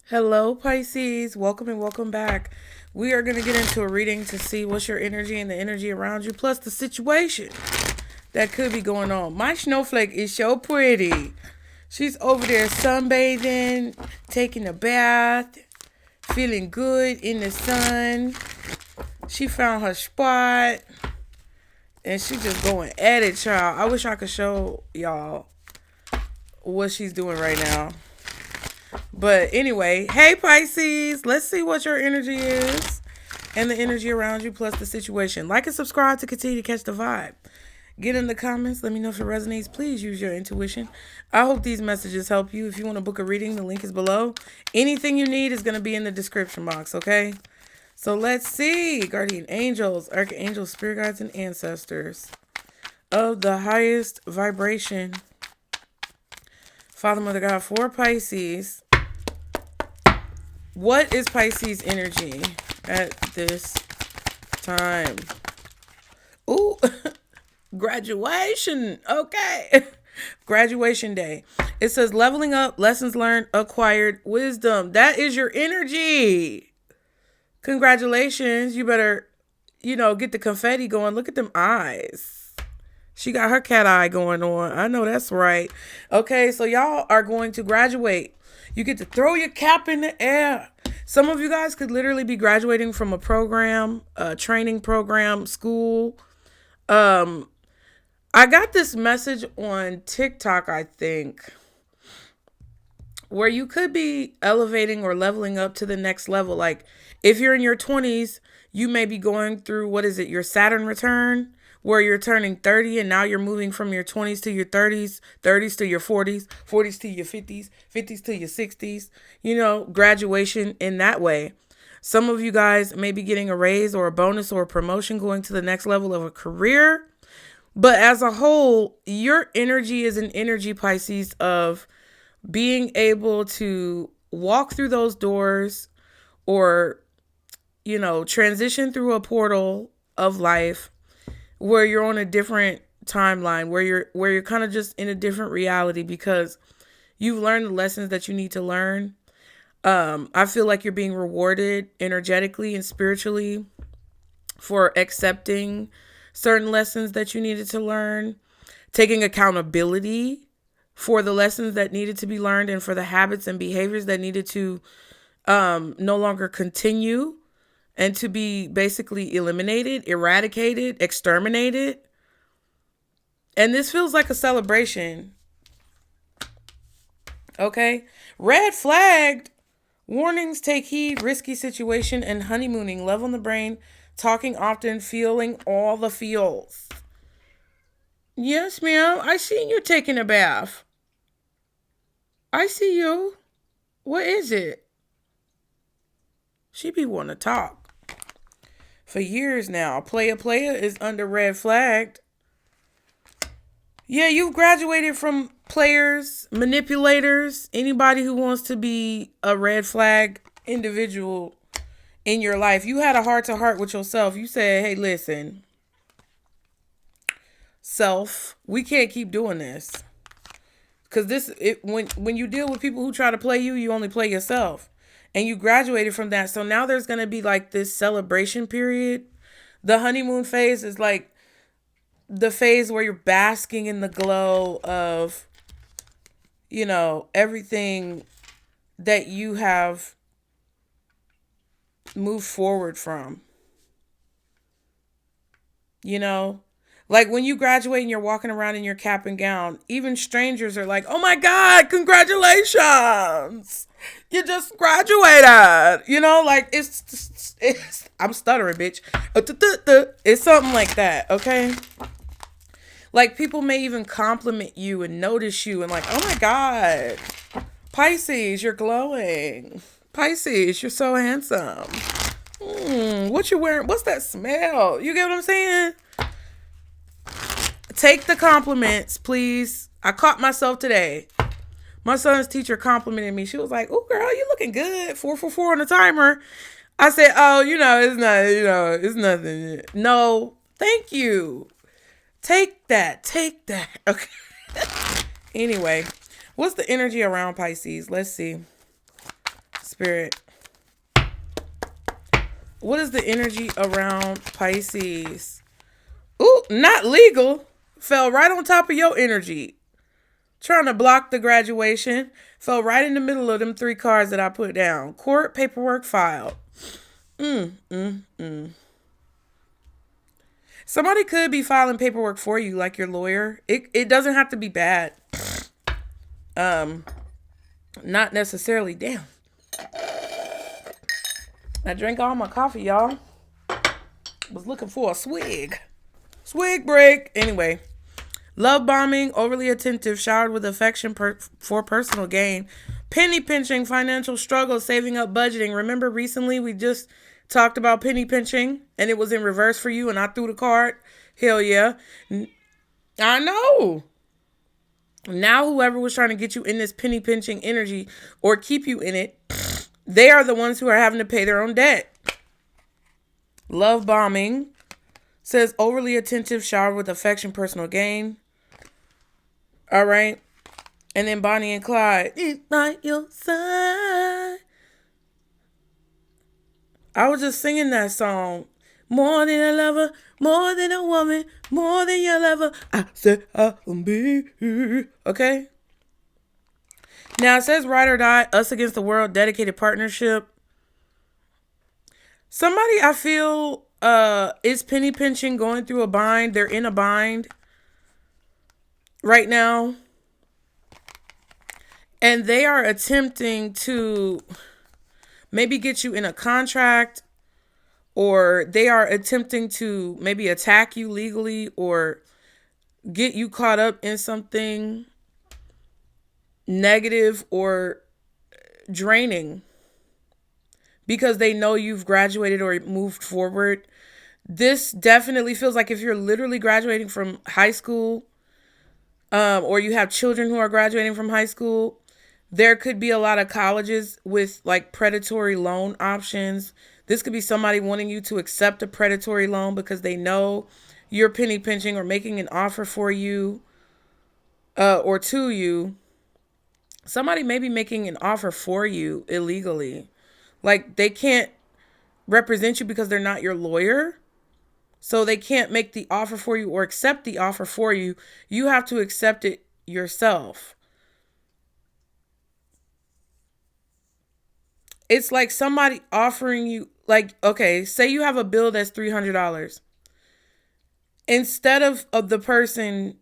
Hello, Pisces. Welcome and welcome back. We are going to get into a reading to see what's your energy and the energy around you, plus the situation that could be going on. My snowflake is so pretty. She's over there sunbathing, taking a bath, feeling good in the sun. She found her spot, and she just going at it, child. I wish I could show y'all what she's doing right now. But anyway, hey Pisces, let's see what your energy is and the energy around you plus the situation. Like and subscribe to continue to catch the vibe. Get in the comments. Let me know if it resonates. Please use your intuition. I hope these messages help you. If you want to book a reading, the link is below. Anything you need is going to be in the description box, okay? So let's see. Guardian angels, archangels, spirit guides, and ancestors of the highest vibration. Father, Mother, God, for Pisces. What is Pisces energy at this time? Ooh, graduation. Okay. Graduation day. It says leveling up, lessons learned, acquired wisdom. That is your energy. Congratulations. You better, get the confetti going. Look at them eyes. She got her cat eye going on. I know that's right. Okay, so y'all are going to graduate. You get to throw your cap in the air. Some of you guys could literally be graduating from a program, a training program, school. I got this message on TikTok, I think, where you could be elevating or leveling up to the next level. Like if you're in your 20s, you may be going through, your Saturn return, where you're turning 30 and now you're moving from your 20s to your 30s, 30s to your 40s, 40s to your 50s, 50s to your 60s, graduation in that way. Some of you guys may be getting a raise or a bonus or a promotion going to the next level of a career. But as a whole, your energy is an energy, Pisces, of being able to walk through those doors or, transition through a portal of life where you're on a different timeline, where you're kind of just in a different reality because you've learned the lessons that you need to learn. I feel like you're being rewarded energetically and spiritually for accepting certain lessons that you needed to learn, taking accountability for the lessons that needed to be learned and for the habits and behaviors that needed to no longer continue and to be basically eliminated, eradicated, exterminated. And this feels like a celebration. Okay? Red flagged. Warnings, take heed, risky situation, and honeymooning. Love on the brain, talking often, feeling all the feels. Yes, ma'am. I seen you taking a bath. I see you. What is it? She be wanting to talk. For years now, player is under red flagged. Yeah, you've graduated from players, manipulators, anybody who wants to be a red flag individual in your life. You had a heart-to-heart with yourself. You said, hey, listen, self, we can't keep doing this. Because when you deal with people who try to play you, you only play yourself. And you graduated from that. So now there's going to be like this celebration period. The honeymoon phase is like the phase where you're basking in the glow of, everything that you have moved forward from. Like when you graduate and you're walking around in your cap and gown, even strangers are like, oh my God, congratulations. You just graduated. Like it's I'm stuttering, bitch. It's something like that, okay? Like people may even compliment you and notice you and like, oh my God, Pisces, you're glowing. Pisces, you're so handsome. What you wearing? What's that smell? You get what I'm saying? Take the compliments, please. I caught myself today. My son's teacher complimented me. She was like, oh, girl, you looking good. 444 on the timer. I said, oh, it's not, it's nothing. No, thank you. Take that. Okay. Anyway, what's the energy around Pisces? Let's see. Spirit. What is the energy around Pisces? Ooh, not legal. Fell right on top of your energy. Trying to block the graduation. Fell right in the middle of them 3 cards that I put down. Court, paperwork, filed. Somebody could be filing paperwork for you, like your lawyer. It doesn't have to be bad. Not necessarily. Damn. I drank all my coffee, y'all. Was looking for a swig. Swig break. Anyway. Love bombing, overly attentive, showered with affection for personal gain. Penny pinching, financial struggle, saving up, budgeting. Remember recently we just talked about penny pinching and it was in reverse for you and I threw the card? Hell yeah. I know. Now whoever was trying to get you in this penny pinching energy or keep you in it, they are the ones who are having to pay their own debt. Love bombing says overly attentive, showered with affection, personal gain. All right. And then Bonnie and Clyde. It's by your side. I was just singing that song. More than a lover, more than a woman, more than your lover. I said I'll be here. Okay. Now it says ride or die, us against the world, dedicated partnership. Somebody I feel is penny pinching, going through a bind. They're in a bind right now. And they are attempting to maybe get you in a contract, or they are attempting to maybe attack you legally or get you caught up in something negative or draining because they know you've graduated or moved forward. This definitely feels like if you're literally graduating from high school, or you have children who are graduating from high school, there could be a lot of colleges with like predatory loan options. This could be somebody wanting you to accept a predatory loan because they know you're penny pinching or making an offer for you or to you. Somebody may be making an offer for you illegally. Like they can't represent you because they're not your lawyer. So they can't make the offer for you or accept the offer for you. You have to accept it yourself. It's like somebody offering you, like, okay, say you have a bill that's $300. Instead of the person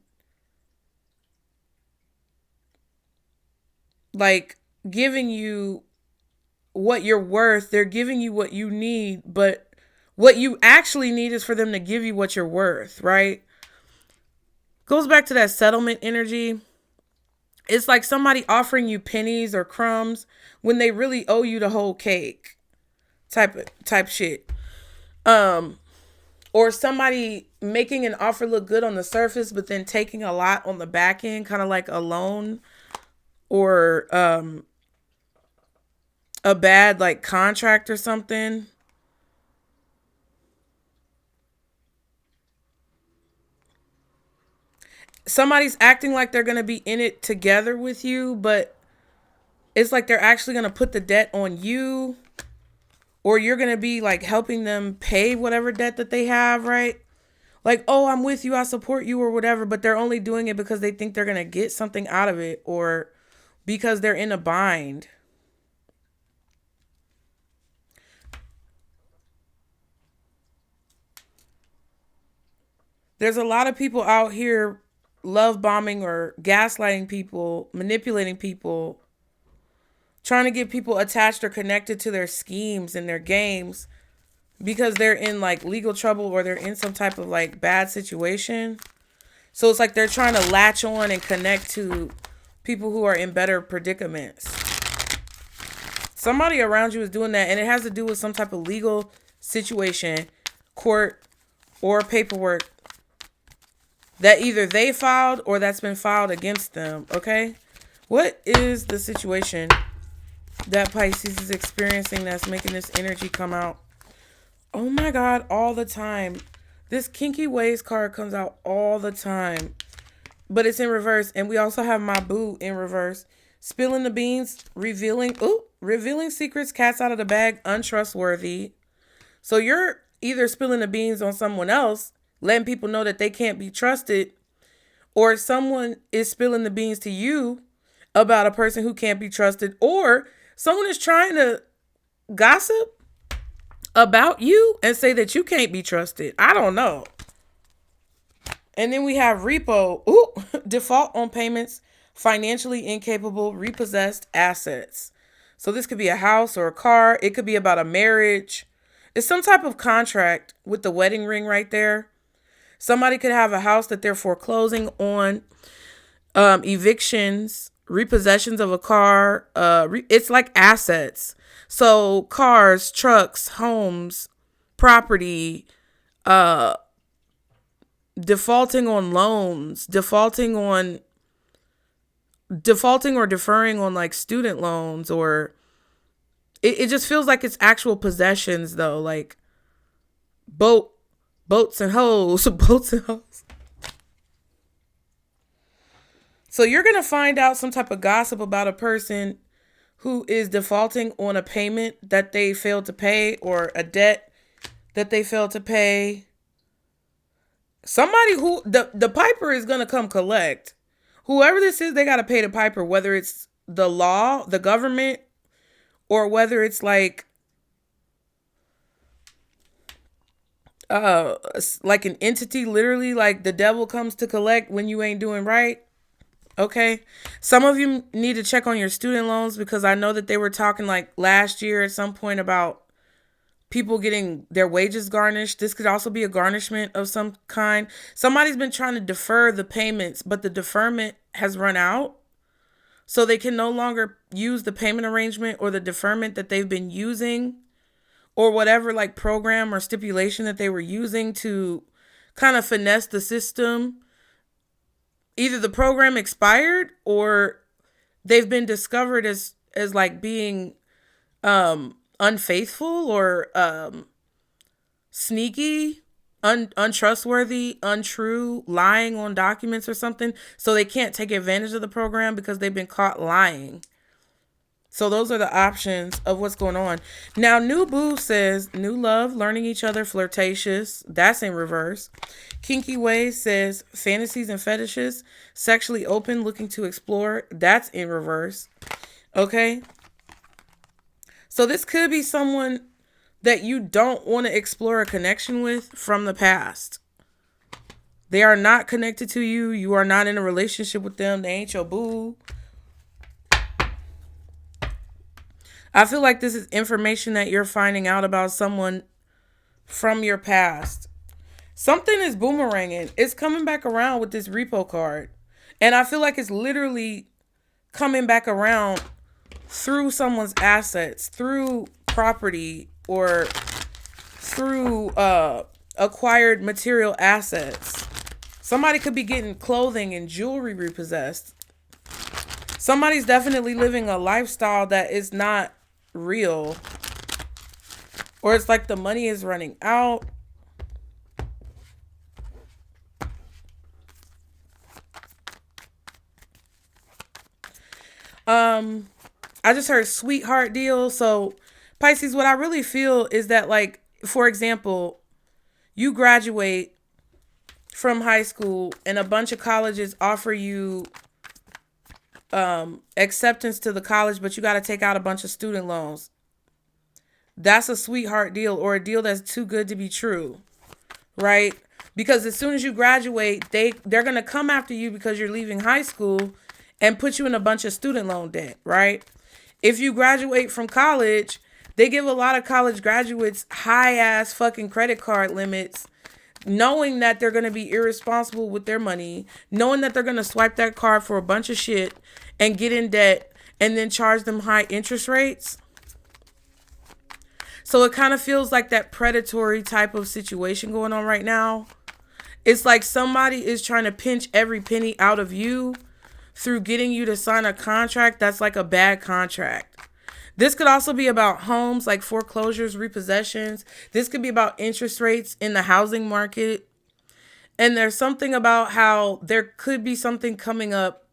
like giving you what you're worth, they're giving you what you need, but what you actually need is for them to give you what you're worth, right? Goes back to that settlement energy. It's like somebody offering you pennies or crumbs when they really owe you the whole cake type shit. Or somebody making an offer look good on the surface, but then taking a lot on the back end, kind of like a loan or a bad like contract or something. Somebody's acting like they're going to be in it together with you, but it's like they're actually going to put the debt on you, or you're going to be like helping them pay whatever debt that they have, right? Like, oh, I'm with you, I support you or whatever, but they're only doing it because they think they're going to get something out of it or because they're in a bind. There's a lot of people out here love bombing or gaslighting people, manipulating people, trying to get people attached or connected to their schemes and their games because they're in like legal trouble or they're in some type of like bad situation. So it's like they're trying to latch on and connect to people who are in better predicaments. Somebody around you is doing that, and it has to do with some type of legal situation, court or paperwork that either they filed or that's been filed against them, okay? What is the situation that Pisces is experiencing that's making this energy come out? Oh my God, all the time. This Kinky Ways card comes out all the time, but it's in reverse. And we also have my boo in reverse. Spilling the beans, revealing revealing secrets, cats out of the bag, untrustworthy. So you're either spilling the beans on someone else, letting people know that they can't be trusted, or someone is spilling the beans to you about a person who can't be trusted, or someone is trying to gossip about you and say that you can't be trusted. I don't know. And then we have repo. Ooh, default on payments, financially incapable, repossessed assets. So this could be a house or a car. It could be about a marriage. It's some type of contract with the wedding ring right there. Somebody could have a house that they're foreclosing on, evictions, repossessions of a car. It's like assets. So cars, trucks, homes, property, defaulting on loans, defaulting or deferring on like student loans, or it just feels like it's actual possessions though, like boats and hoes, boats and hoes. So you're going to find out some type of gossip about a person who is defaulting on a payment that they failed to pay, or a debt that they failed to pay. Somebody who the piper is going to come collect. Whoever this is, they got to pay the piper, whether it's the law, the government, or whether it's like an entity, literally like the devil comes to collect when you ain't doing right. Okay. Some of you need to check on your student loans, because I know that they were talking like last year at some point about people getting their wages garnished. This could also be a garnishment of some kind. Somebody's been trying to defer the payments, but the deferment has run out. So they can no longer use the payment arrangement or the deferment that they've been using, or whatever like program or stipulation that they were using to kind of finesse the system. Either the program expired, or they've been discovered as like being unfaithful, or sneaky, untrustworthy, untrue, lying on documents or something. So they can't take advantage of the program because they've been caught lying. So those are the options of what's going on. Now, New Boo says new love, learning each other, flirtatious. That's in reverse. Kinky Ways says fantasies and fetishes, sexually open, looking to explore. That's in reverse. Okay. So this could be someone that you don't want to explore a connection with from the past. They are not connected to you. You are not in a relationship with them. They ain't your boo. I feel like this is information that you're finding out about someone from your past. Something is boomeranging. It's coming back around with this repo card. And I feel like it's literally coming back around through someone's assets, through property, or through acquired material assets. Somebody could be getting clothing and jewelry repossessed. Somebody's definitely living a lifestyle that is not real, or it's like the money is running out. I just heard sweetheart deal. So Pisces, what I really feel is that, like, for example, you graduate from high school and a bunch of colleges offer you acceptance to the college, but you got to take out a bunch of student loans. That's a sweetheart deal, or a deal that's too good to be true, right? Because as soon as you graduate, they're going to come after you because you're leaving high school and put you in a bunch of student loan debt, right? If you graduate from college, they give a lot of college graduates high ass fucking credit card limits, knowing that they're going to be irresponsible with their money, knowing that they're going to swipe that card for a bunch of shit and get in debt and then charge them high interest rates. So it kind of feels like that predatory type of situation going on right now. It's like somebody is trying to pinch every penny out of you through getting you to sign a contract that's like a bad contract. This could also be about homes, like foreclosures, repossessions. This could be about interest rates in the housing market. And there's something about how there could be something coming up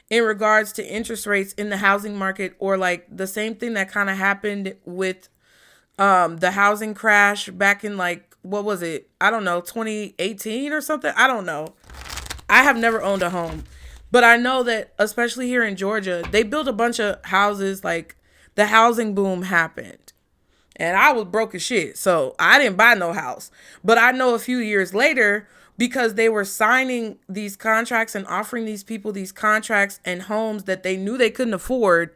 in regards to interest rates in the housing market, or like the same thing that kind of happened with the housing crash back in, like, what was it? I don't know, 2018 or something. I don't know. I have never owned a home, but I know that especially here in Georgia, they built a bunch of houses. Like, the housing boom happened. And I was broke as shit, so I didn't buy no house. But I know a few years later, because they were signing these contracts and offering these people these contracts and homes that they knew they couldn't afford.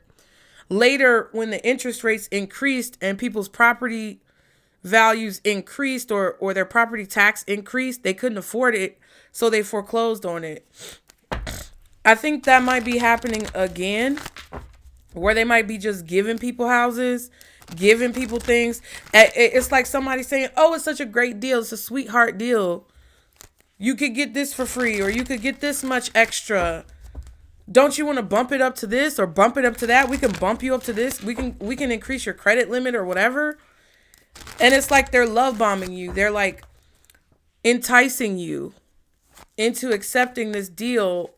Later, when the interest rates increased and people's property values increased, or their property tax increased, they couldn't afford it, so they foreclosed on it. I think that might be happening again, where they might be just giving people houses, giving people things. It's like somebody saying, oh, it's such a great deal. It's a sweetheart deal. You could get this for free, or you could get this much extra. Don't you want to bump it up to this or bump it up to that? We can bump you up to this. We can increase your credit limit or whatever. And it's like they're love bombing you. They're like enticing you into accepting this deal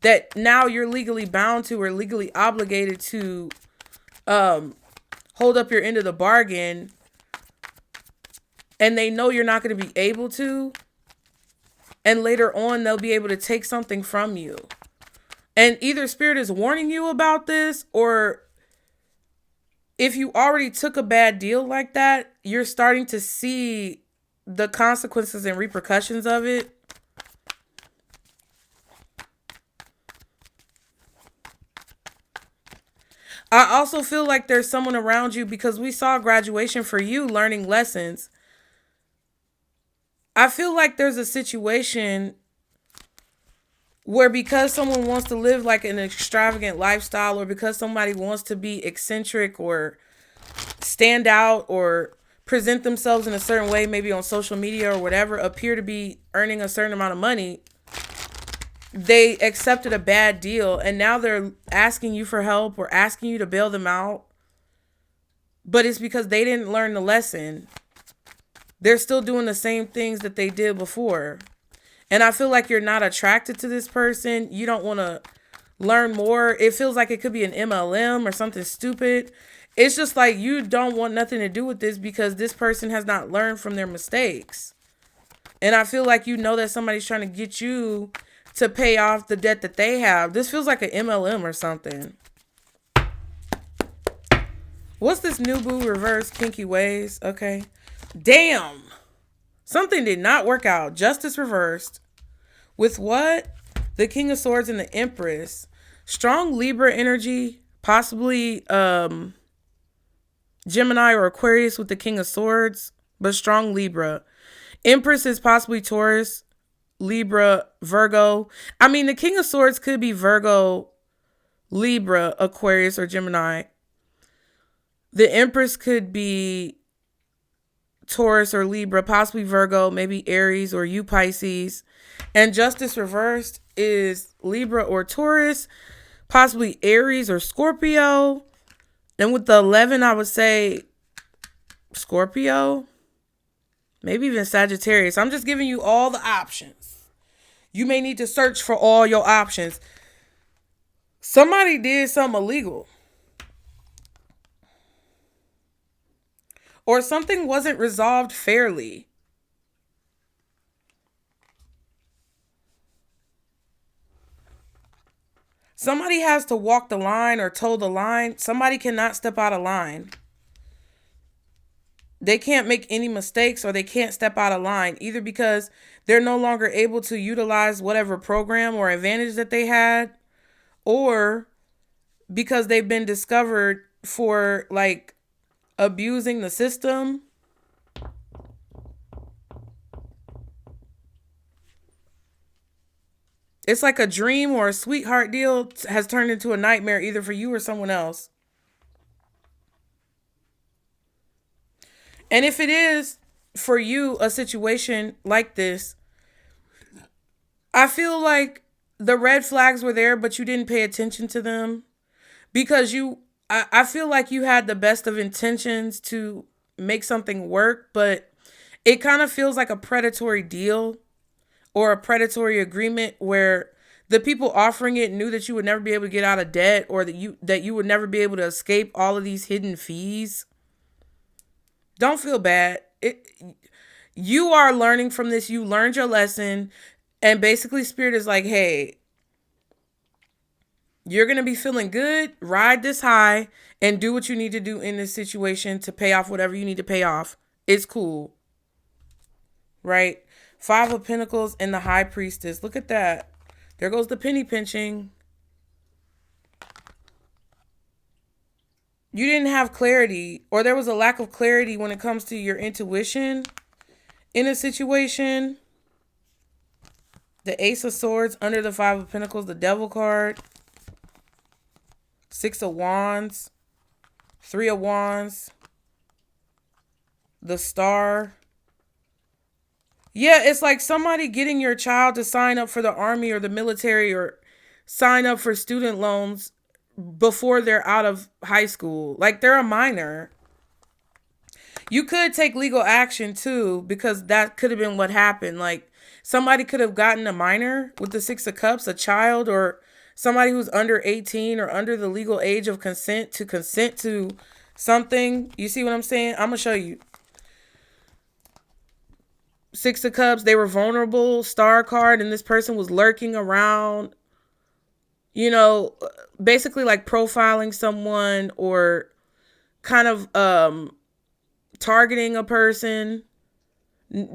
that now you're legally bound to, or legally obligated to hold up your end of the bargain. And they know you're not going to be able to. And later on, they'll be able to take something from you. And either Spirit is warning you about this, or if you already took a bad deal like that, you're starting to see the consequences and repercussions of it. I also feel like there's someone around you, because we saw graduation for you, learning lessons. I feel like there's a situation where, because someone wants to live like an extravagant lifestyle, or because somebody wants to be eccentric or stand out or present themselves in a certain way, maybe on social media or whatever, appear to be earning a certain amount of money, they accepted a bad deal, and now they're asking you for help or asking you to bail them out. But it's because they didn't learn the lesson. They're still doing the same things that they did before. And I feel like you're not attracted to this person. You don't want to learn more. It feels like it could be an MLM or something stupid. It's just like you don't want nothing to do with this, because this person has not learned from their mistakes. And I feel like you know that somebody's trying to get you to pay off the debt that they have. This feels like an MLM or something. What's this new boo reverse kinky ways? Okay. Damn. Something did not work out. Justice reversed. With what? The King of Swords and the Empress. Strong Libra energy. Possibly Gemini or Aquarius with the King of Swords. But strong Libra. Empress is possibly Taurus, Libra, Virgo. I mean, the King of Swords could be Virgo, Libra, Aquarius, or Gemini. The Empress could be Taurus or Libra, possibly Virgo, maybe Aries, or you Pisces. And Justice reversed is Libra or Taurus, possibly Aries or Scorpio. And with the 11, I would say Scorpio, maybe even Sagittarius. I'm just giving you all the options. You may need to search for all your options. Somebody did something illegal, or something wasn't resolved fairly. Somebody has to walk the line or toe the line. Somebody cannot step out of line. They can't make any mistakes, or they can't step out of line, either because they're no longer able to utilize whatever program or advantage that they had, or because they've been discovered for like abusing the system. It's like a dream or a sweetheart deal has turned into a nightmare, either for you or someone else. And if it is for you a situation like this, I feel like the red flags were there, but you didn't pay attention to them, because I feel like you had the best of intentions to make something work, but it kind of feels like a predatory deal or a predatory agreement where the people offering it knew that you would never be able to get out of debt, or that you would never be able to escape all of these hidden fees. Don't feel bad. You are learning from this. You learned your lesson. And basically Spirit is like, hey, you're going to be feeling good. Ride this high and do what you need to do in this situation to pay off whatever you need to pay off. It's cool. Right? 5 of Pentacles and the High Priestess. Look at that. There goes the penny pinching. You didn't have clarity, or there was a lack of clarity when it comes to your intuition in a situation. The Ace of Swords under the 5 of Pentacles, the Devil card. 6 of Wands. 3 of Wands. The Star. Yeah, it's like somebody getting your child to sign up for the army or the military, or sign up for student loans before they're out of high school. Like, they're a minor. You could take legal action too, because that could have been what happened. Like, somebody could have gotten a minor with the 6 of Cups, a child, or somebody who's under 18 or under the legal age of consent to something. You see what I'm saying? I'm going to show you. 6 of Cups, they were vulnerable, Star card, and this person was lurking around, you know, basically like profiling someone, or kind of targeting a person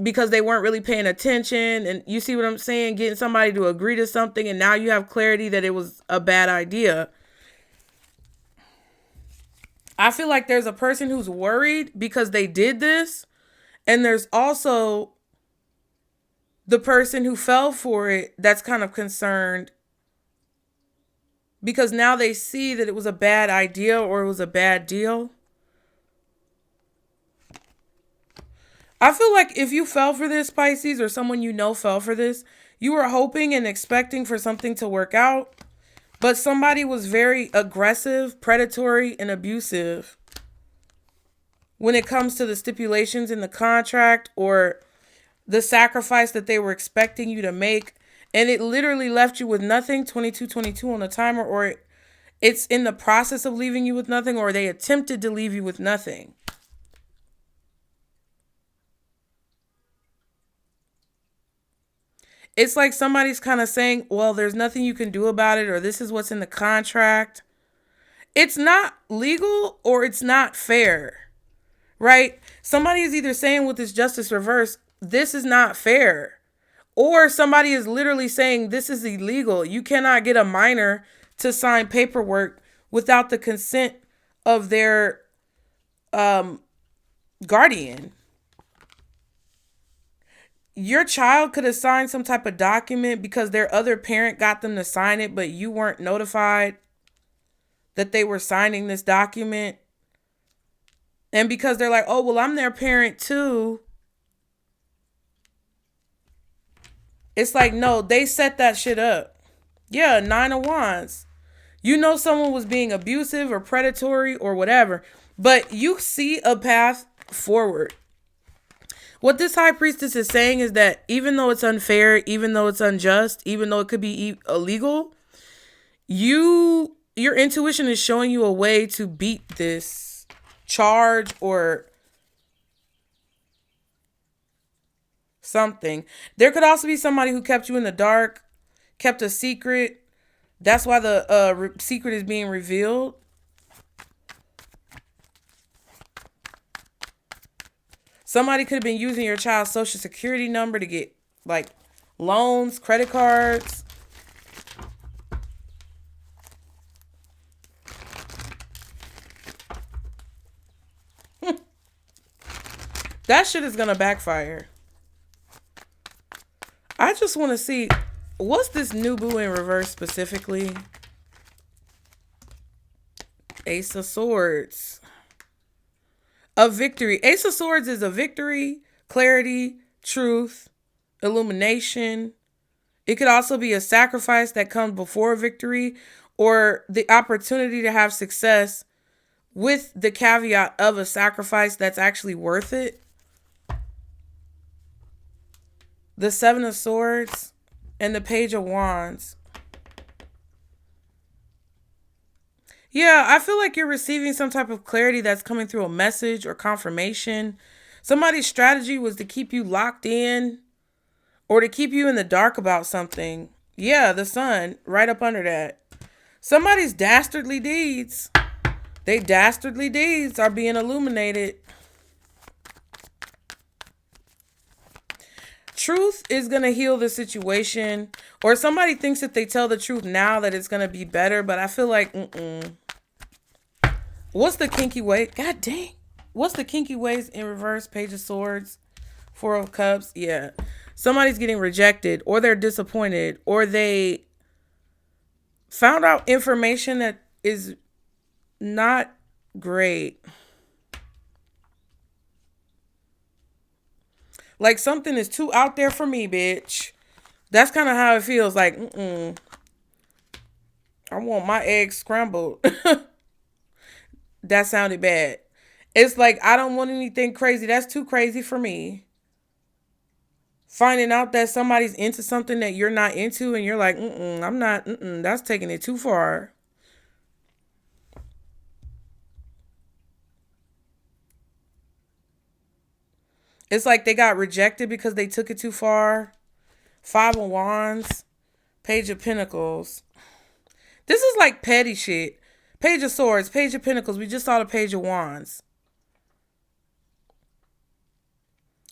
because they weren't really paying attention. And you see what I'm saying? Getting somebody to agree to something, and now you have clarity that it was a bad idea. I feel like there's a person who's worried because they did this, and there's also the person who fell for it that's kind of concerned because now they see that it was a bad idea or it was a bad deal. I feel like if you fell for this, Pisces, or someone you know fell for this, you were hoping and expecting for something to work out, but somebody was very aggressive, predatory, and abusive when it comes to the stipulations in the contract or the sacrifice that they were expecting you to make. And it literally left you with nothing, 2222 on the timer, or it's in the process of leaving you with nothing, or they attempted to leave you with nothing. It's like somebody's kind of saying, well, there's nothing you can do about it, or this is what's in the contract. It's not legal, or it's not fair, right? Somebody is either saying with this justice reverse, this is not fair, or somebody is literally saying this is illegal. You cannot get a minor to sign paperwork without the consent of their guardian. Your child could have signed some type of document because their other parent got them to sign it, but you weren't notified that they were signing this document. And because they're like, oh, well, I'm their parent too. It's like, no, they set that shit up. Yeah, 9 of Wands. You know someone was being abusive or predatory or whatever, but you see a path forward. What this High Priestess is saying is that even though it's unfair, even though it's unjust, even though it could be illegal, your intuition is showing you a way to beat this charge or something. There could also be somebody who kept you in the dark, kept a secret. That's why the secret is being revealed. Somebody could have been using your child's social security number to get like loans, credit cards. That shit is going to backfire. I just want to see, what's this new boo in reverse specifically? Ace of Swords. A victory. Ace of Swords is a victory, clarity, truth, illumination. It could also be a sacrifice that comes before victory, or the opportunity to have success with the caveat of a sacrifice that's actually worth it. The 7 of Swords and the Page of Wands. Yeah, I feel like you're receiving some type of clarity that's coming through a message or confirmation. Somebody's strategy was to keep you locked in or to keep you in the dark about something. Yeah, the sun, right up under that. Somebody's dastardly deeds. They dastardly deeds are being illuminated. Truth is going to heal the situation. Or somebody thinks if they tell the truth now that it's going to be better. But I feel like, What's the kinky way? God dang. What's the kinky ways in reverse? Page of Swords, Four of Cups. Yeah. Somebody's getting rejected or they're disappointed or they found out information that is not great. Like something is too out there for me, bitch. That's kind of how it feels. Like, I want my eggs scrambled. That sounded bad. It's like, I don't want anything crazy. That's too crazy for me. Finding out that somebody's into something that you're not into and you're like, I'm not, that's taking it too far. It's like they got rejected because they took it too far. Five of Wands, Page of Pentacles. This is like petty shit. Page of Swords, Page of Pentacles. We just saw the Page of Wands.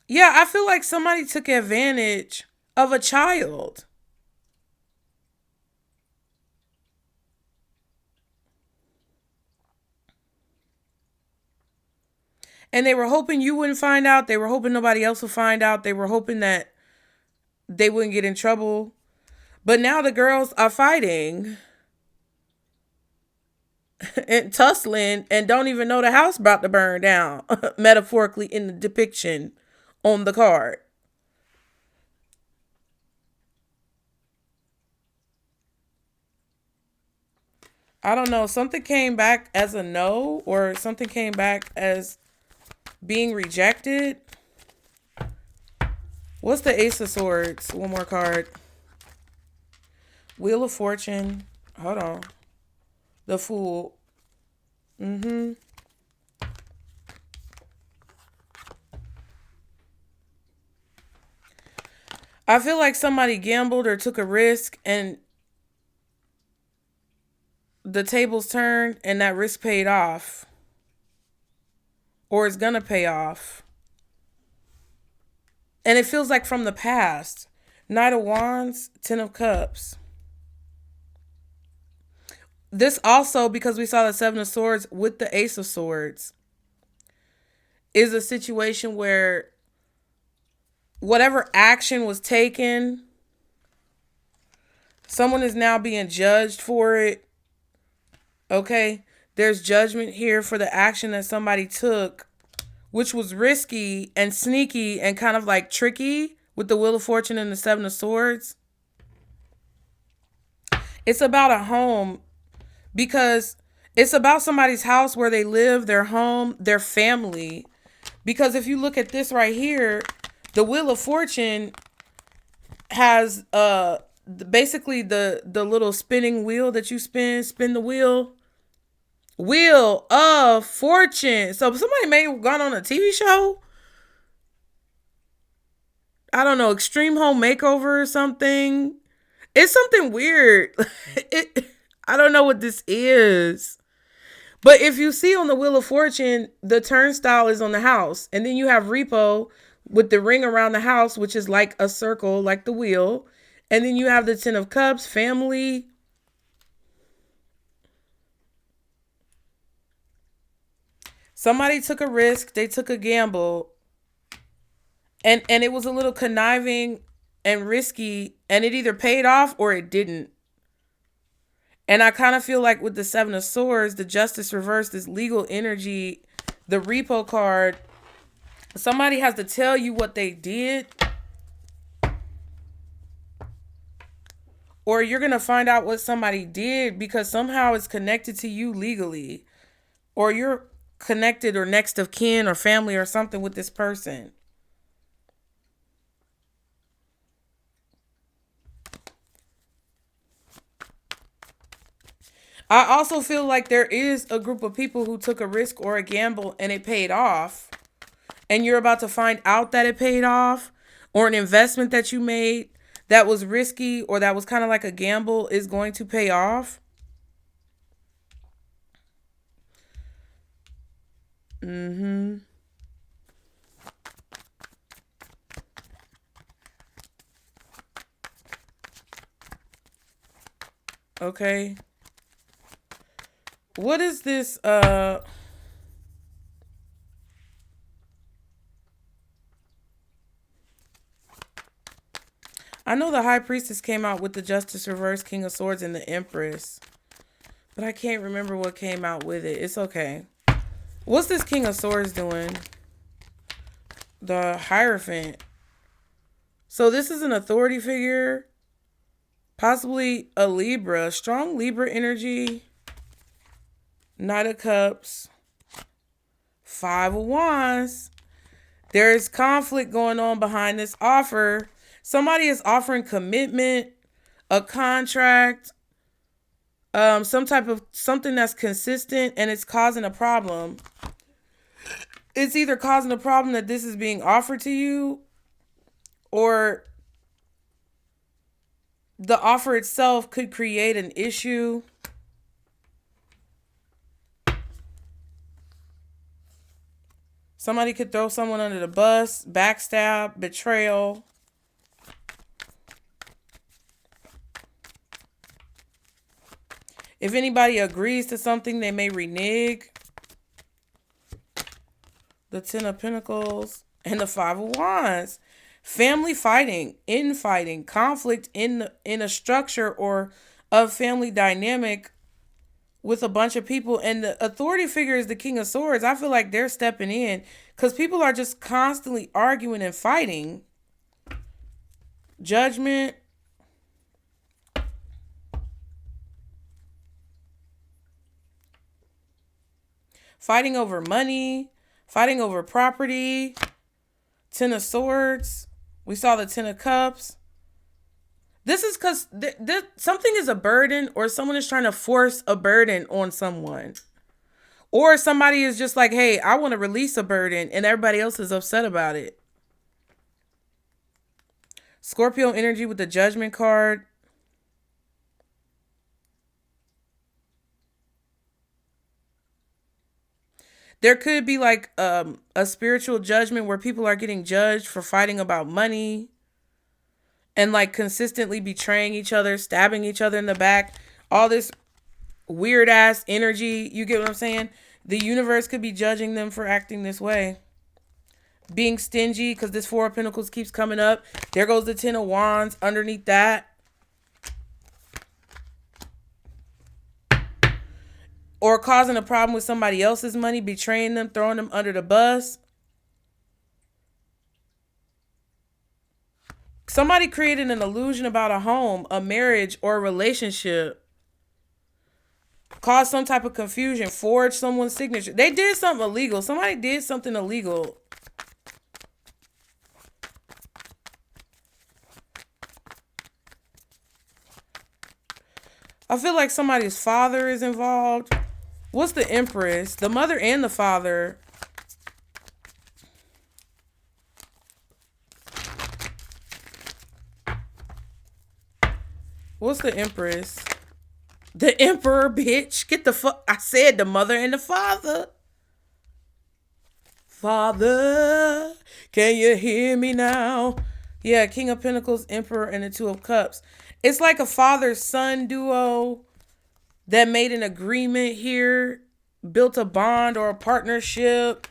Yeah, I feel like somebody took advantage of a child. And they were hoping you wouldn't find out. They were hoping nobody else would find out. They were hoping that they wouldn't get in trouble. But now the girls are fighting and tussling and don't even know the house about to burn down, metaphorically in the depiction on the card. I don't know. Something came back as a no or something came back as being rejected. What's the Ace of Swords? One more card. Wheel of Fortune. Hold on. The Fool. I feel like somebody gambled or took a risk and the tables turned and that risk paid off. Or it's gonna pay off. And it feels like from the past. Knight of Wands, Ten of Cups. This also, because we saw the Seven of Swords with the Ace of Swords, is a situation where whatever action was taken, someone is now being judged for it. Okay? There's judgment here for the action that somebody took, which was risky and sneaky and kind of like tricky with the Wheel of Fortune and the Seven of Swords. It's about a home because it's about somebody's house where they live, their home, their family. Because if you look at this right here, the Wheel of Fortune has basically the little spinning wheel that you spin the wheel. Wheel of Fortune. So somebody may have gone on a TV show. I don't know, Extreme Home Makeover or something. It's something weird. I don't know what this is. But if you see on the Wheel of Fortune, the turnstile is on the house. And then you have repo with the ring around the house, which is like a circle, like the wheel. And then you have the Ten of Cups, family. Somebody took a risk. They took a gamble. And it was a little conniving and risky. And it either paid off or it didn't. And I kind of feel like with the Seven of Swords, the Justice reversed, this legal energy, the repo card, somebody has to tell you what they did. Or you're going to find out what somebody did because somehow it's connected to you legally. Or you're connected or next of kin or family or something with this person. I also feel like there is a group of people who took a risk or a gamble and it paid off. And you're about to find out that it paid off, or an investment that you made that was risky or that was kind of like a gamble is going to pay off. Okay. What is this? I know the High Priestess came out with the Justice Reverse, King of Swords, and the Empress, but I can't remember what came out with it. It's okay. What's this King of Swords doing? The Hierophant. So this is an authority figure, possibly a Libra, strong Libra energy. Knight of Cups, Five of Wands. There is conflict going on behind this offer. Somebody is offering commitment, a contract, some type of something that's consistent, and it's causing a problem. It's either causing a problem that this is being offered to you, or the offer itself could create an issue. Somebody could throw someone under the bus, backstab, betrayal. If anybody agrees to something, they may renege. The Ten of Pentacles and the Five of Wands. Family fighting, infighting, conflict in a structure or a family dynamic with a bunch of people. And the authority figure is the King of Swords. I feel like they're stepping in because people are just constantly arguing and fighting. Judgment. Fighting over money. Fighting over property. Ten of Swords. We saw the Ten of Cups. This is because something is a burden, or someone is trying to force a burden on someone. Or somebody is just like, hey, I want to release a burden, and everybody else is upset about it. Scorpio energy with the Judgment card. There could be like a spiritual judgment where people are getting judged for fighting about money and like consistently betraying each other, stabbing each other in the back. All this weird ass energy. You get what I'm saying? The universe could be judging them for acting this way. Being stingy, because this Four of Pentacles keeps coming up. There goes the Ten of Wands underneath that. Or causing a problem with somebody else's money, betraying them, throwing them under the bus. Somebody created an illusion about a home, a marriage, or a relationship. Caused some type of confusion. Forged someone's signature. They did something illegal. Somebody did something illegal. I feel like somebody's father is involved. What's the Empress? The mother and the father. What's the Empress? The Emperor, bitch. Get the fuck. I said the mother and the father. Father, can you hear me now? Yeah, King of Pentacles, Emperor, and the Two of Cups. It's like a father-son duo that made an agreement here, built a bond or a partnership.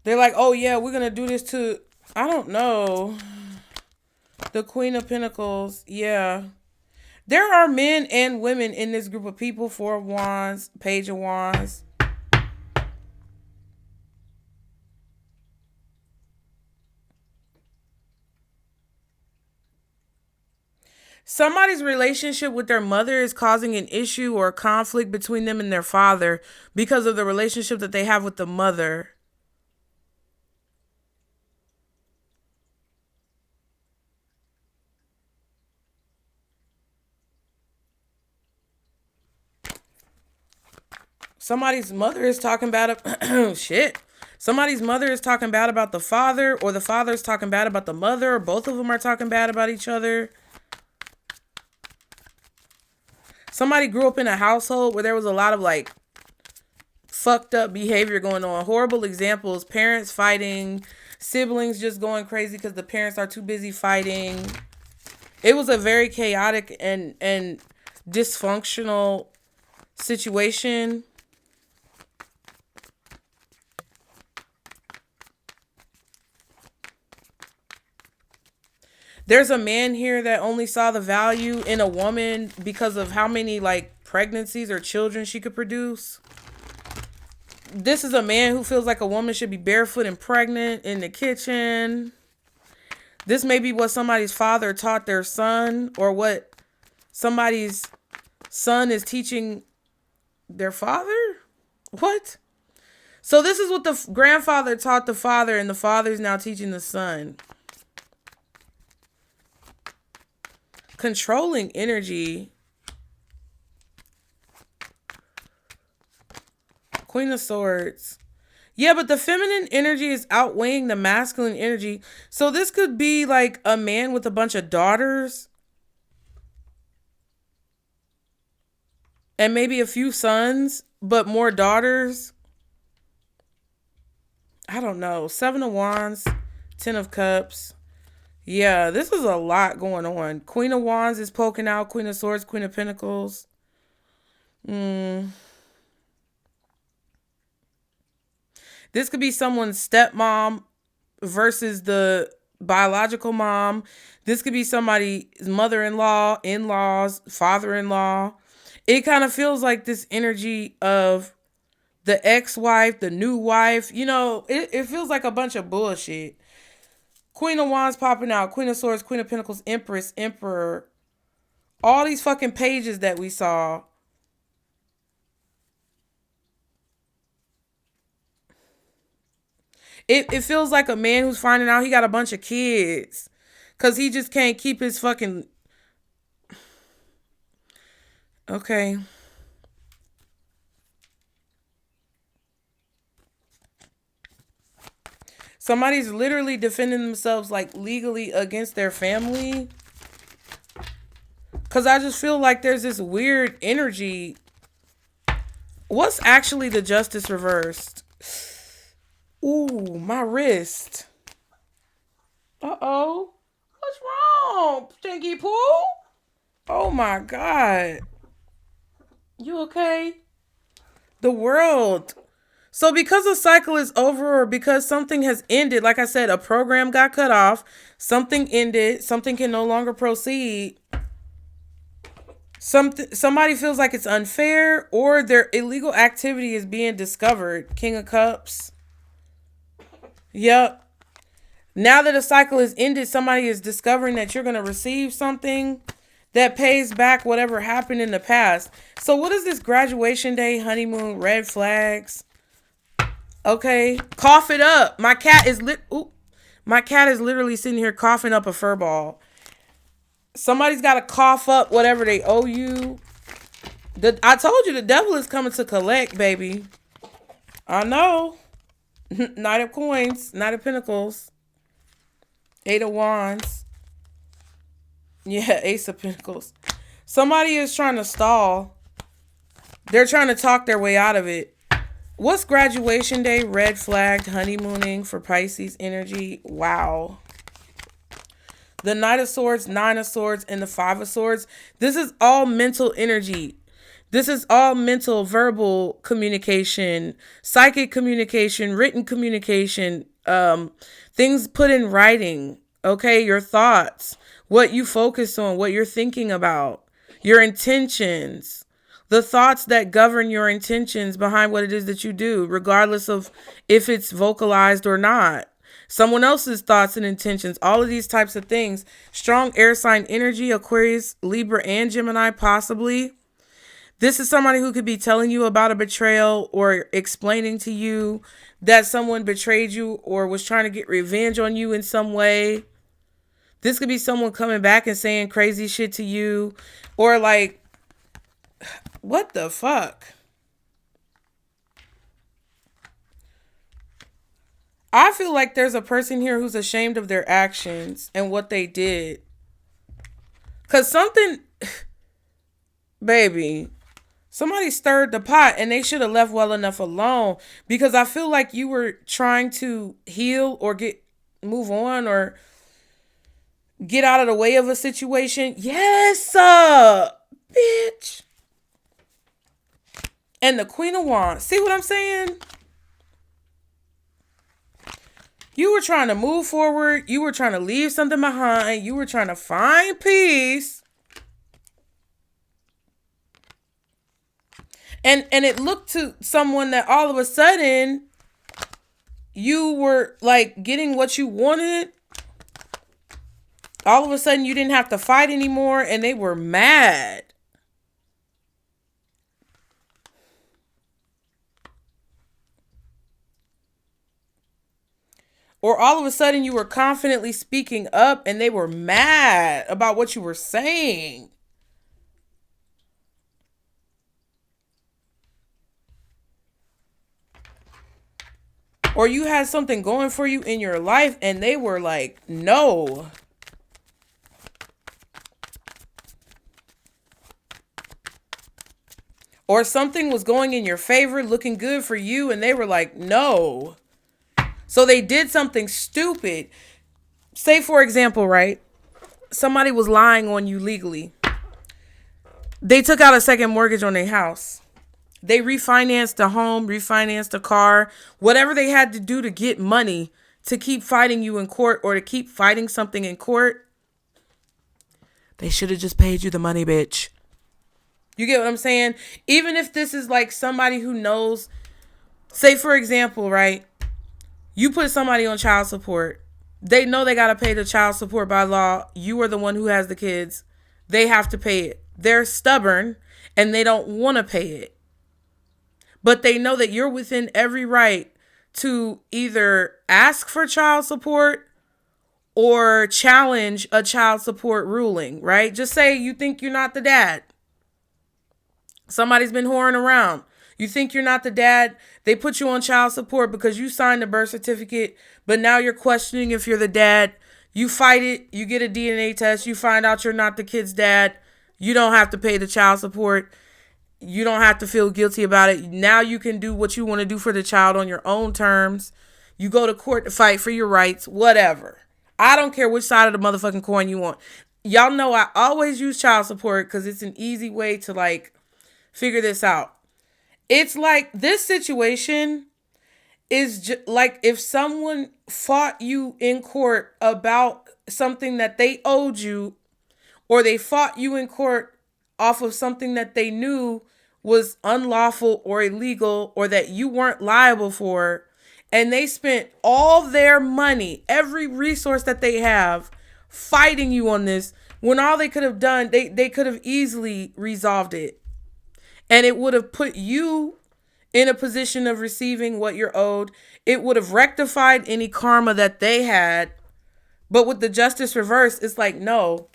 They're like, oh yeah, we're going to do this to, I don't know. The Queen of Pentacles, yeah. There are men and women in this group of people. Four of Wands, Page of Wands. Somebody's relationship with their mother is causing an issue or a conflict between them and their father because of the relationship that they have with the mother. Somebody's mother is talking bad shit. Somebody's mother is talking bad about the father, or the father is talking bad about the mother, or both of them are talking bad about each other. Somebody grew up in a household where there was a lot of like fucked up behavior going on. Horrible examples, parents fighting, siblings just going crazy because the parents are too busy fighting. It was a very chaotic and dysfunctional situation. There's a man here that only saw the value in a woman because of how many like pregnancies or children she could produce. This is a man who feels like a woman should be barefoot and pregnant in the kitchen. This may be what somebody's father taught their son, or what somebody's son is teaching their father. What? So this is what the grandfather taught the father, and the father's now teaching the son. Controlling energy. Queen of Swords. Yeah, but the feminine energy is outweighing the masculine energy. So this could be like a man with a bunch of daughters. And maybe a few sons, but more daughters. I don't know. 7 of Wands, 10 of Cups. Yeah, this is a lot going on. Queen of Wands is poking out. Queen of Swords, Queen of Pentacles. This could be someone's stepmom versus the biological mom. This could be somebody's mother-in-law, in-laws, father-in-law. It kind of feels like this energy of the ex-wife, the new wife. You know, it feels like a bunch of bullshit. Queen of Wands popping out. Queen of Swords, Queen of Pentacles, Empress, Emperor. All these fucking pages that we saw. It feels like a man who's finding out he got a bunch of kids. Because he just can't keep his fucking... Okay. Somebody's literally defending themselves like legally against their family. Because I just feel like there's this weird energy. What's actually the Justice reversed? Ooh, my wrist. Uh-oh. What's wrong, Stinky Pooh? Oh my God. You okay? The World. So because a cycle is over, or because something has ended, like I said, a program got cut off, something ended, something can no longer proceed. Somebody feels like it's unfair, or their illegal activity is being discovered. King of Cups. Yep. Now that a cycle is ended, somebody is discovering that you're going to receive something that pays back whatever happened in the past. So what is this graduation day, honeymoon, red flags? Okay, cough it up. My cat is literally sitting here coughing up a fur ball. Somebody's got to cough up whatever they owe you. I told you the devil is coming to collect, baby. I know. Knight of Coins, Knight of Pentacles, 8 of Wands. Yeah, Ace of Pentacles. Somebody is trying to stall. They're trying to talk their way out of it. What's graduation day? Red flagged, honeymooning for Pisces energy. Wow. The Knight of Swords, 9 of Swords, and the 5 of Swords. This is all mental energy. This is all mental, verbal communication, psychic communication, written communication, things put in writing. Okay, your thoughts, what you focus on, what you're thinking about, your intentions. The thoughts that govern your intentions behind what it is that you do, regardless of if it's vocalized or not. Someone else's thoughts and intentions, all of these types of things. Strong air sign energy, Aquarius, Libra, and Gemini, possibly. This is somebody who could be telling you about a betrayal, or explaining to you that someone betrayed you or was trying to get revenge on you in some way. This could be someone coming back and saying crazy shit to you, or like, what the fuck? I feel like there's a person here who's ashamed of their actions and what they did. Because something, baby, somebody stirred the pot and they should have left well enough alone, because I feel like you were trying to heal or move on or get out of the way of a situation. Yes, bitch. And the Queen of Wands. See what I'm saying? You were trying to move forward. You were trying to leave something behind. You were trying to find peace. And it looked to someone that all of a sudden you were like getting what you wanted. All of a sudden you didn't have to fight anymore, and they were mad. Or all of a sudden you were confidently speaking up and they were mad about what you were saying. Or you had something going for you in your life and they were like, no. Or something was going in your favor, looking good for you, and they were like, no. So they did something stupid. Say, for example, right? Somebody was lying on you legally. They took out a second mortgage on their house. They refinanced the home, refinanced the car, whatever they had to do to get money to keep fighting you in court or to keep fighting something in court. They should have just paid you the money, bitch. You get what I'm saying? Even if this is like somebody who knows, say, for example, right? You put somebody on child support. They know they got to pay the child support by law. You are the one who has the kids. They have to pay it. They're stubborn and they don't want to pay it. But they know that you're within every right to either ask for child support or challenge a child support ruling, right? Just say you think you're not the dad. Somebody's been whoring around. You think you're not the dad. They put you on child support because you signed the birth certificate, but now you're questioning if you're the dad. You fight it. You get a DNA test. You find out you're not the kid's dad. You don't have to pay the child support. You don't have to feel guilty about it. Now you can do what you want to do for the child on your own terms. You go to court to fight for your rights, whatever. I don't care which side of the motherfucking coin you want. Y'all know I always use child support because it's an easy way to like figure this out. It's like this situation is like if someone fought you in court about something that they owed you, or they fought you in court off of something that they knew was unlawful or illegal or that you weren't liable for, and they spent all their money, every resource that they have, fighting you on this, when all they could have done, they could have easily resolved it. And it would have put you in a position of receiving what you're owed. It would have rectified any karma that they had. But with the justice reverse, it's like, no.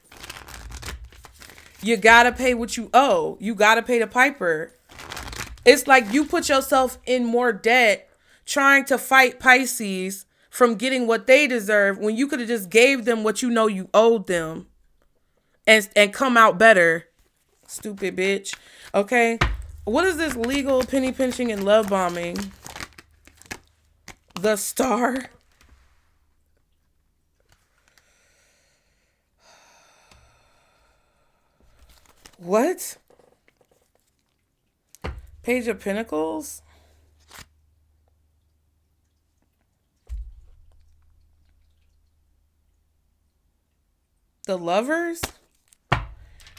You gotta pay what you owe. You gotta pay the piper. It's like you put yourself in more debt trying to fight Pisces from getting what they deserve when you could have just gave them what you know you owed them and come out better. Stupid bitch. Okay. What is this legal penny pinching and love bombing? The Star. What? Page of Pentacles? The Lovers?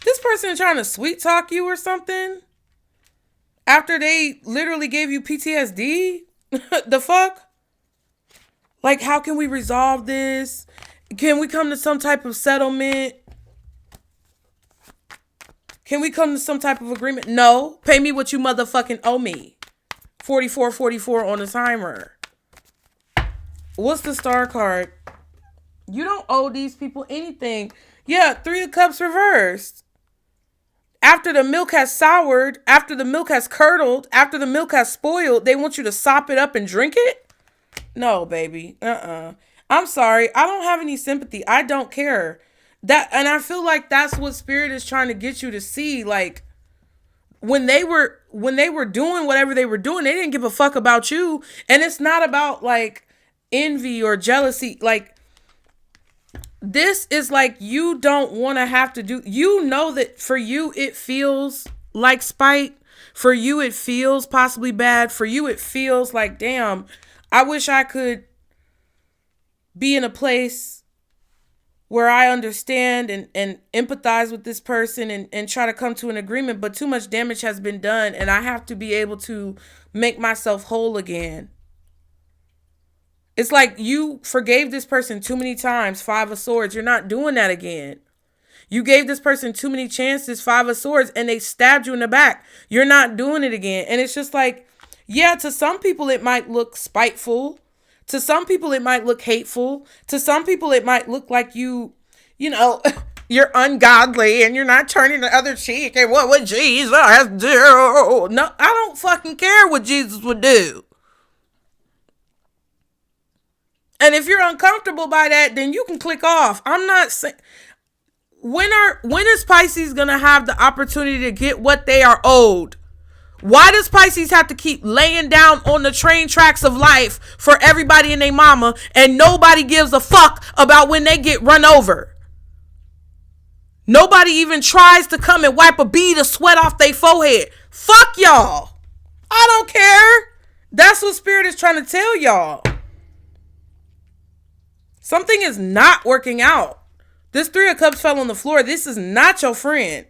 This person is trying to sweet talk you or something? After they literally gave you PTSD? The fuck? Like, how can we resolve this? Can we come to some type of settlement? Can we come to some type of agreement? No. Pay me what you motherfucking owe me. 4444 on the timer. What's the Star card? You don't owe these people anything. Yeah, 3 of Cups reversed. After the milk has soured, after the milk has curdled, after the milk has spoiled, they want you to sop it up and drink it? No, baby. I'm sorry. I don't have any sympathy. I don't care. And I feel like that's what spirit is trying to get you to see. Like, when they were doing whatever they were doing, they didn't give a fuck about you. And it's not about like envy or jealousy. Like, this is like, you don't want to have to do, you know, that for you it feels like spite. For you it feels possibly bad. For you it feels like, damn, I wish I could be in a place where I understand and empathize with this person and try to come to an agreement, but too much damage has been done and I have to be able to make myself whole again. It's like you forgave this person too many times, Five of Swords. You're not doing that again. You gave this person too many chances, Five of Swords, and they stabbed you in the back. You're not doing it again. And it's just like, yeah, to some people it might look spiteful. To some people it might look hateful. To some people it might look like you know, you're ungodly and you're not turning the other cheek. And what would Jesus do? No, I don't fucking care what Jesus would do. And if you're uncomfortable by that, then you can click off. I'm not saying, when is Pisces gonna have the opportunity to get what they are owed? Why does Pisces have to keep laying down on the train tracks of life for everybody and their mama, and nobody gives a fuck about when they get run over? Nobody even tries to come and wipe a bead of sweat off their forehead. Fuck y'all. I don't care. That's what Spirit is trying to tell y'all. Something is not working out. This Three of Cups fell on the floor. This is not your friend.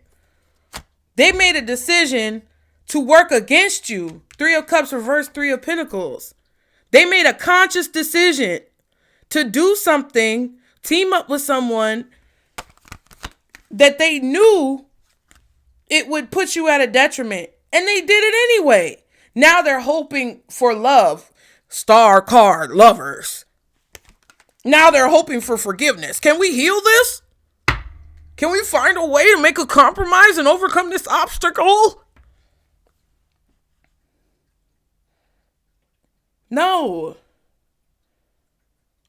They made a decision to work against you. Three of Cups reverse Three of Pentacles. They made a conscious decision to do something, team up with someone that they knew it would put you at a detriment. And they did it anyway. Now they're hoping for love. Star card lovers. Now they're hoping for forgiveness. Can we heal this? Can we find a way to make a compromise and overcome this obstacle? No.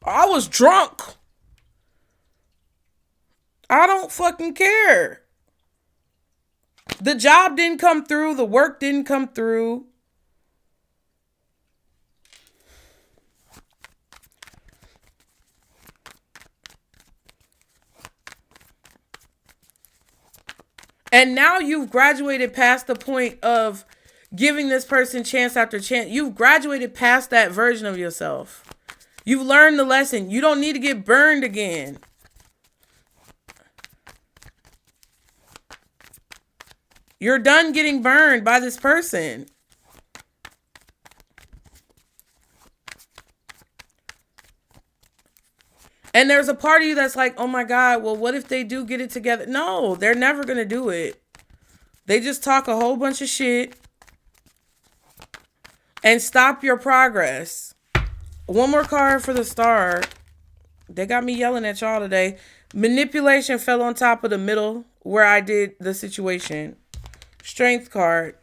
I was drunk. I don't fucking care. The job didn't come through. The work didn't come through. And now you've graduated past the point of giving this person chance after chance. You've graduated past that version of yourself. You've learned the lesson. You don't need to get burned again. You're done getting burned by this person. And there's a part of you that's like, oh my God, well, what if they do get it together? No, they're never going to do it. They just talk a whole bunch of shit and stop your progress. One more card for the Star. They got me yelling at y'all today. Manipulation fell on top of the middle where I did the situation. Strength card.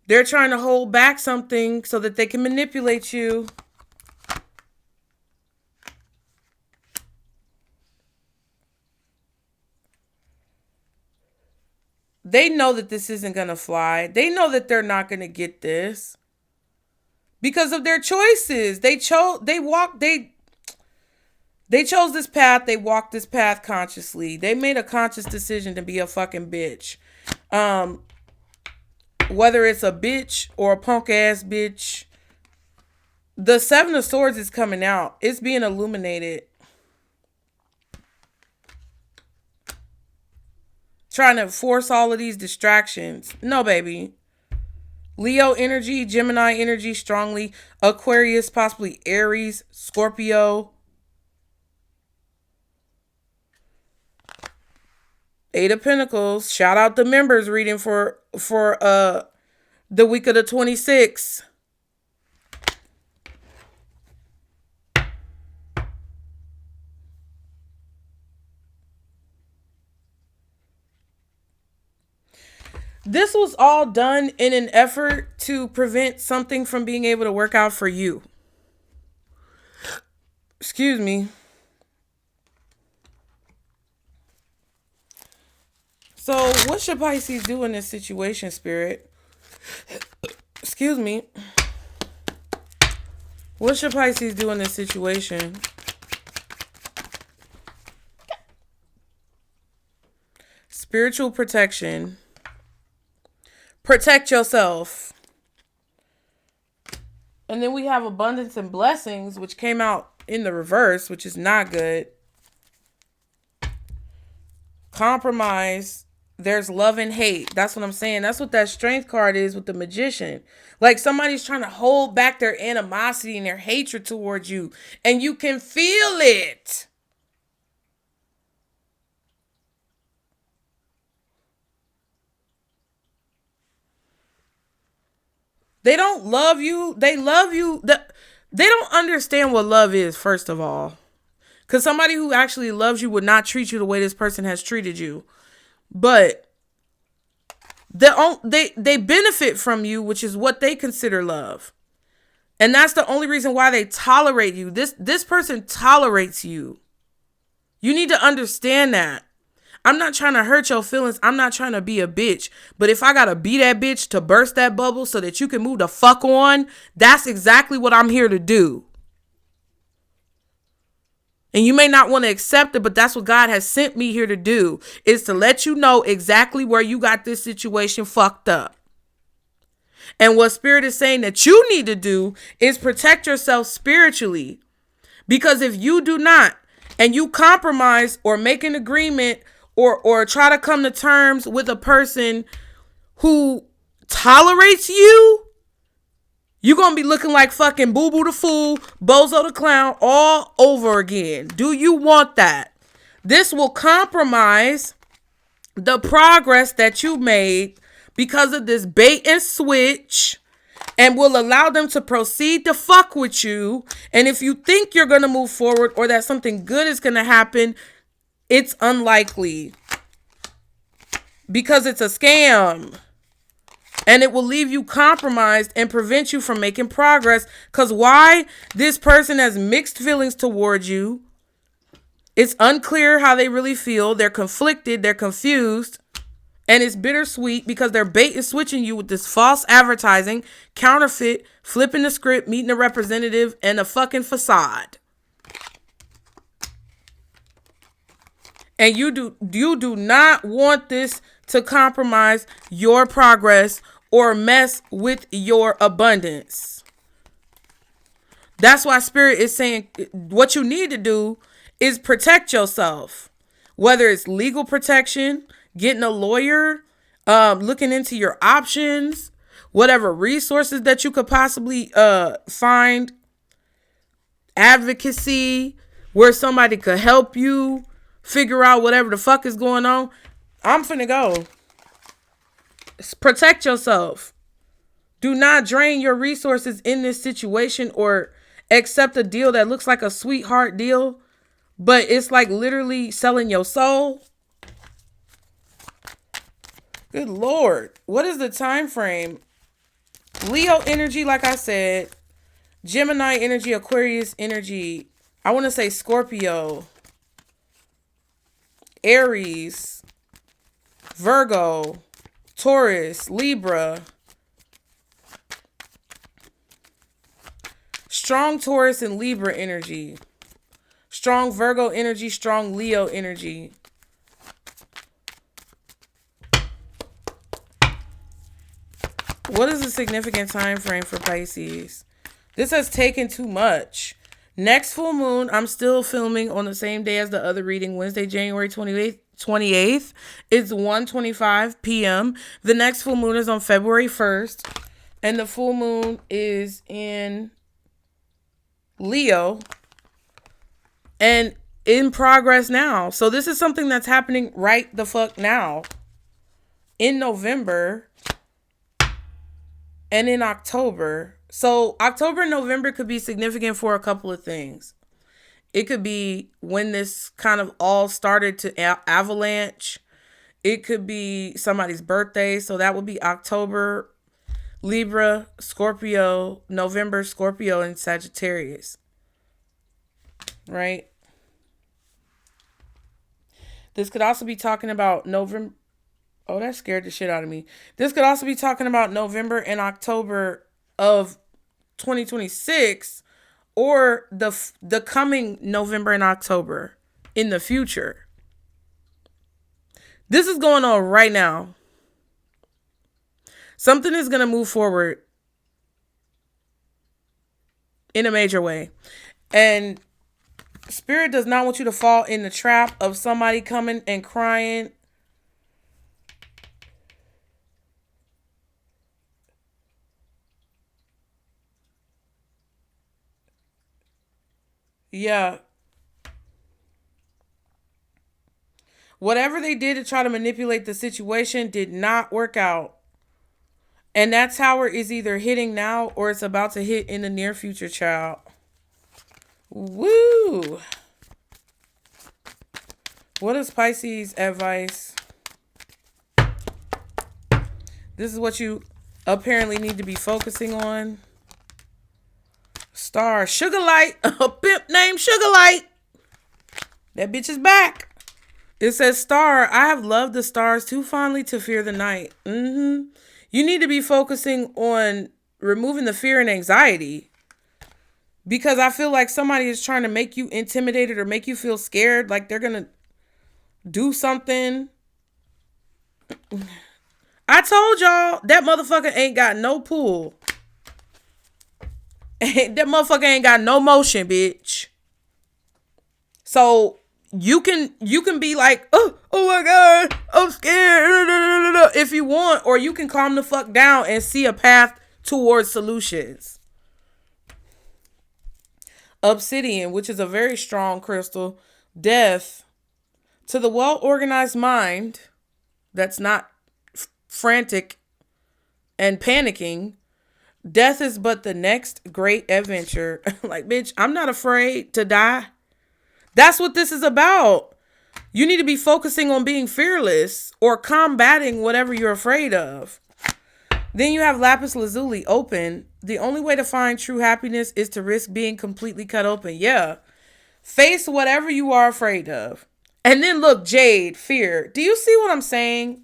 They're trying to hold back something so that they can manipulate you. They know that this isn't going to fly. They know that they're not going to get this because of their choices. They chose this path. They walked this path consciously. They made a conscious decision to be a fucking bitch. Whether it's a bitch or a punk ass bitch, the Seven of Swords is coming out. It's being illuminated. Trying to force all of these distractions. No, baby. Leo energy, Gemini energy strongly. Aquarius, possibly Aries, Scorpio. Eight of Pentacles. Shout out the members reading for the week of the 26th. This was all done in an effort to prevent something from being able to work out for you. Excuse me. So what should Pisces do in this situation, Spirit? Excuse me. What should Pisces do in this situation? Spiritual protection. Protect yourself. And then we have abundance and blessings, which came out in the reverse, which is not good. Compromise. There's love and hate. That's what I'm saying. That's what that strength card is with the magician. Like somebody's trying to hold back their animosity and their hatred towards you. And you can feel it. They don't love you. They love you. They don't understand what love is, first of all. Because somebody who actually loves you would not treat you the way this person has treated you. But they benefit from you, which is what they consider love. And that's the only reason why they tolerate you. This person tolerates you. You need to understand that. I'm not trying to hurt your feelings. I'm not trying to be a bitch. But if I gotta be that bitch to burst that bubble so that you can move the fuck on, that's exactly what I'm here to do. And you may not want to accept it, but that's what God has sent me here to do, is to let you know exactly where you got this situation fucked up. And what Spirit is saying that you need to do is protect yourself spiritually. Because if you do not, and you compromise or make an agreement or try to come to terms with a person who tolerates you, you're going to be looking like fucking Boo Boo the Fool, Bozo the Clown all over again. Do you want that? This will compromise the progress that you made because of this bait and switch, and will allow them to proceed to fuck with you. And if you think you're going to move forward or that something good is going to happen, it's unlikely, because it's a scam. And it will leave you compromised and prevent you from making progress. Because why? This person has mixed feelings towards you. It's unclear how they really feel. They're conflicted. They're confused. And it's bittersweet because they're bait and switching you with this false advertising, counterfeit, flipping the script, meeting a representative, and a fucking facade. And you do not want this to compromise your progress or mess with your abundance. That's why Spirit is saying what you need to do is protect yourself. Whether it's legal protection, getting a lawyer, looking into your options, whatever resources that you could possibly find, advocacy, where somebody could help you figure out whatever the fuck is going on. I'm finna go. Protect yourself. Do not drain your resources in this situation or accept a deal that looks like a sweetheart deal, but it's like literally selling your soul. Good Lord. What is the time frame? Leo energy, like I said. Gemini energy, Aquarius energy. I want to say Scorpio. Aries, Virgo, Taurus, Libra. Strong Taurus and Libra energy. Strong Virgo energy, strong Leo energy. What is the significant time frame for Pisces? This has taken too much. Next full moon, I'm still filming on the same day as the other reading, Wednesday, January 28th. It's 1:25 p.m. The next full moon is on February 1st. And the full moon is in Leo. And in progress now. So this is something that's happening right the fuck now. In November. And in October. So October and November could be significant for a couple of things. It could be when this kind of all started to avalanche. It could be somebody's birthday. So that would be October, Libra, Scorpio, November, Scorpio, and Sagittarius. Right? This could also be talking about November. Oh, that scared the shit out of me. This could also be talking about November and October of 2026, or the coming November and October in the future. This is going on right now. Something is going to move forward in a major way. And Spirit does not want you to fall in the trap of somebody coming and crying. Yeah. Whatever they did to try to manipulate the situation did not work out. And that tower is either hitting now or it's about to hit in the near future, child. Woo! What is Pisces advice? This is what you apparently need to be focusing on. Star, Sugar Light, a pimp named Sugar Light. That bitch is back. It says, Star, I have loved the stars too fondly to fear the night. You need to be focusing on removing the fear and anxiety. Because I feel like somebody is trying to make you intimidated or make you feel scared, like they're going to do something. I told y'all that motherfucker ain't got no pull. That motherfucker ain't got no motion, bitch. So you can be like, oh my God, I'm scared if you want, or you can calm the fuck down and see a path towards solutions. Obsidian, which is a very strong crystal. Death. To the well-organized mind that's not frantic and panicking, death is but the next great adventure. Like, bitch, I'm not afraid to die. That's what this is about. You need to be focusing on being fearless or combating whatever you're afraid of. Then you have lapis lazuli, open. The only way to find true happiness is to risk being completely cut open. Yeah. Face whatever you are afraid of. And then look, jade, fear. Do you see what I'm saying?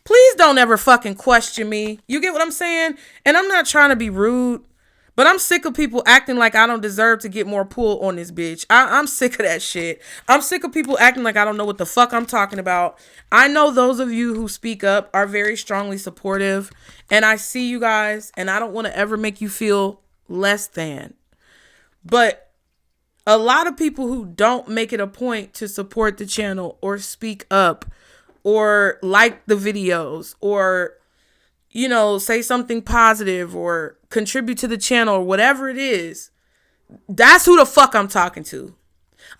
Please don't ever fucking question me. You get what I'm saying? And I'm not trying to be rude, but I'm sick of people acting like I don't deserve to get more pull on this bitch. I'm sick of that shit. I'm sick of people acting like I don't know what the fuck I'm talking about. I know those of you who speak up are very strongly supportive, and I see you guys, and I don't want to ever make you feel less than. But a lot of people who don't make it a point to support the channel or speak up or like the videos or, you know, say something positive or contribute to the channel or whatever it is, that's who the fuck I'm talking to.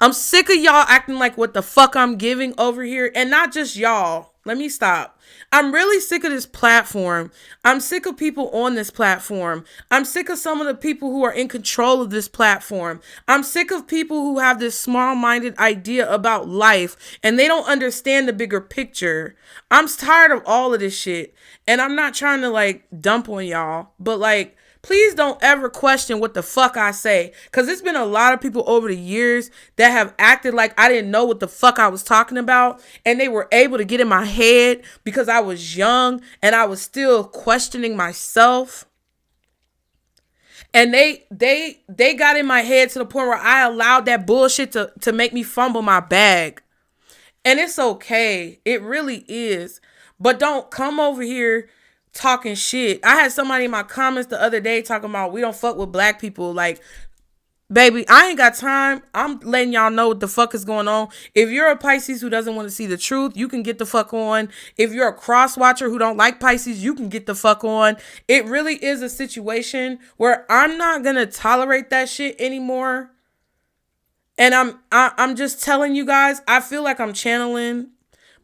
I'm sick of y'all acting like what the fuck I'm giving over here. And not just y'all. Let me stop. I'm really sick of this platform. I'm sick of people on this platform. I'm sick of some of the people who are in control of this platform. I'm sick of people who have this small-minded idea about life and they don't understand the bigger picture. I'm tired of all of this shit. And I'm not trying to like dump on y'all, but like, please don't ever question what the fuck I say. Because there's been a lot of people over the years that have acted like I didn't know what the fuck I was talking about. And they were able to get in my head because I was young and I was still questioning myself. And they got in my head to the point where I allowed that bullshit to make me fumble my bag. And it's okay. It really is. But don't come over here talking shit. I had somebody in my comments the other day talking about we don't fuck with black people. Like, baby, I ain't got time. I'm letting y'all know what the fuck is going on. If you're a Pisces who doesn't want to see the truth, you can get the fuck on. If you're a cross watcher who don't like Pisces, you can get the fuck on. It really is a situation where I'm not gonna tolerate that shit anymore. And I'm just telling you guys, I feel like I'm channeling,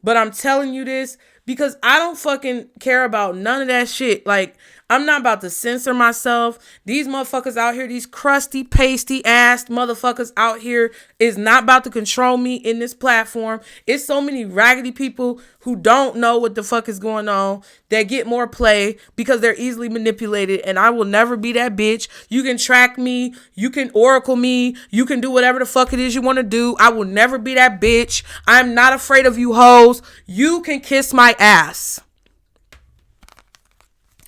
but I'm telling you this because I don't fucking care about none of that shit. Like, I'm not about to censor myself. These motherfuckers out here, these crusty, pasty ass motherfuckers out here is not about to control me in this platform. It's so many raggedy people who don't know what the fuck is going on that get more play because they're easily manipulated, and I will never be that bitch. You can track me, you can oracle me, you can do whatever the fuck it is you want to do. I will never be that bitch. I'm not afraid of you hoes. You can kiss my ass.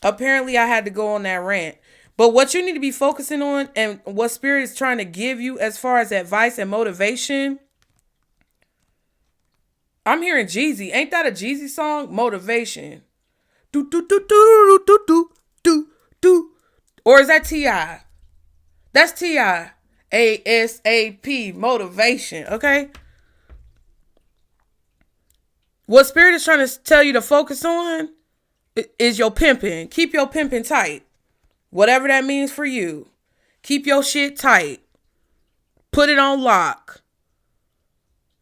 Apparently, I had to go on that rant. But what you need to be focusing on and what Spirit is trying to give you as far as advice and motivation. I'm hearing Jeezy. Ain't that a Jeezy song? Motivation. Do, do, do, do, do, do, do, do. Or is that T.I.? That's T.I. ASAP. Motivation. Okay? What Spirit is trying to tell you to focus on is your pimping. Keep your pimping tight. Whatever that means for you. Keep your shit tight. Put it on lock.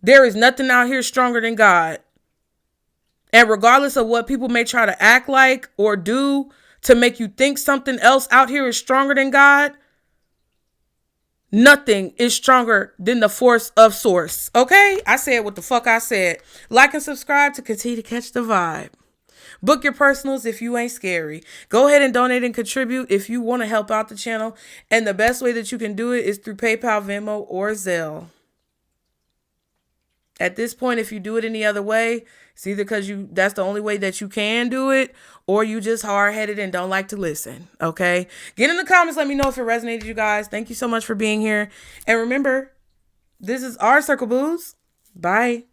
There is nothing out here stronger than God. And regardless of what people may try to act like or do to make you think something else out here is stronger than God, nothing is stronger than the force of source. Okay? I said what the fuck I said. Like and subscribe to continue to catch the vibe. Book your personals if you ain't scary. Go ahead and donate and contribute if you want to help out the channel. And the best way that you can do it is through PayPal, Venmo, or Zelle. At this point, if you do it any other way, it's either because that's the only way that you can do it, or you just hard-headed and don't like to listen. Okay? Get in the comments. Let me know if it resonated, you guys. Thank you so much for being here. And remember, this is our Circle Booze. Bye.